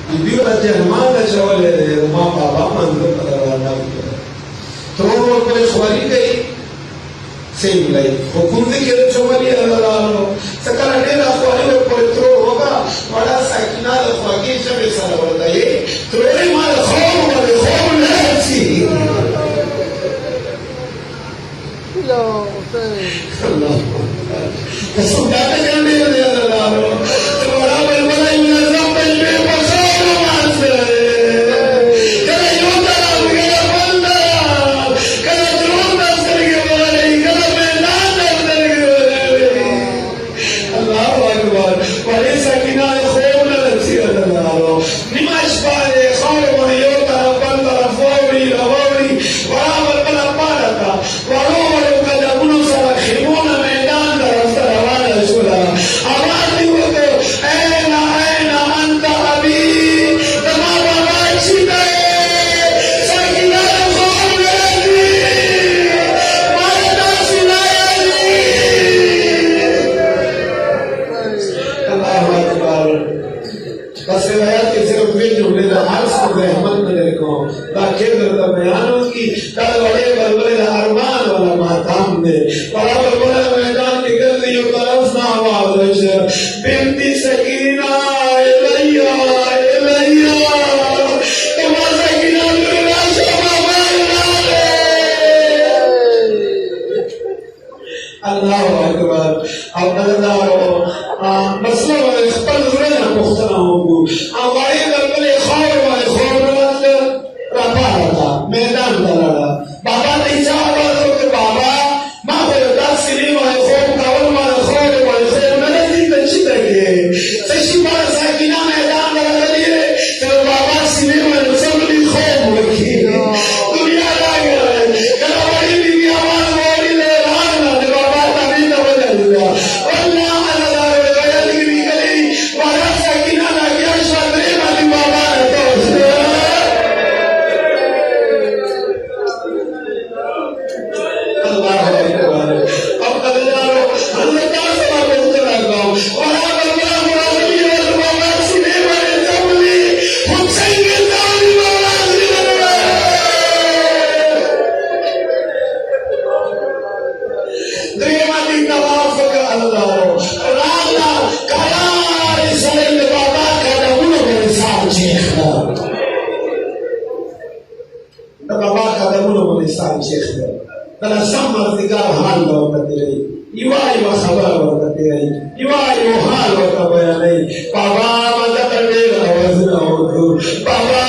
Bibiyo na jahmana chawale ma baba manzo parwana tro kore khwari gei same like hukum de ke chawali Allah sakala ne na khwari kore tro hoga bada sakina khwagi chabe sala wala ye tro ma khawm wa khawm nafsi Allah kasudata jane ne Allah bada bada ina zambal be pasalo maase kala yota gela banda kala drona sarge wale kala medan sarge Allahu akbar wale sakina khawla nafsi Allah nimash pare khawla yota banda fawri lawri wa bala parata wa ro kala bunu sara khimona medan sara wala shula awadi wote aina aina anta abi tama baba chide sakina khawla ni mara sinayani Allahu akbar बस रिवायत के सिर्फ वे जुमले ना हर सब रहमत मिले को ताकि दर्द बयानों की कल बड़े बलबले अरमान वाला माताम ने बराबर बड़ा मैदान निकल दियो तरफ ना आवाज बिनती सकीना इलैया इलैया तुम सकीना मेरा शमा अल्लाह अकबर अब अल्लाह मसला वाले खपल जुरे ना पुख्तना होगू हमारे बलबले खौर वाले खौर वाले रफा मैदान दलाला बाबा नहीं चाहा तो बाबा माँ को दस सिली वाले खौर कावल वाले खौर मैंने दी तंशी लगे तंशी बार साकिना मैदान दलाला लिए तो बाबा सिली वाले सबली खौर रखी दुनिया लागे कला वाली बीवी आवाज वाली ले राना ले बाबा तभी तो बदल गया अल्लाह अल्लाह वाला लिखी गई वाला साकिना लगे शादी वाली बाबा तो अल्लाह अकबर अब अल्लाह अल्लाह का सवाल बोलते लगा और अब अल्लाह मुरादी और बाबा सिने वाले जबली हुसैन के दानी बाबा सिने देवानी तवाफ का अल्लाह राला करार सलेल बाबा का दमुन मेरे साथ चेखना बाबा का दमुन मेरे साथ चेखना तला सम्मा दिगार हाल होते रही युवाई व खबर होते रही युवाई व हाल होता बया नहीं बाबा मदद मेरा वजन हो बाबा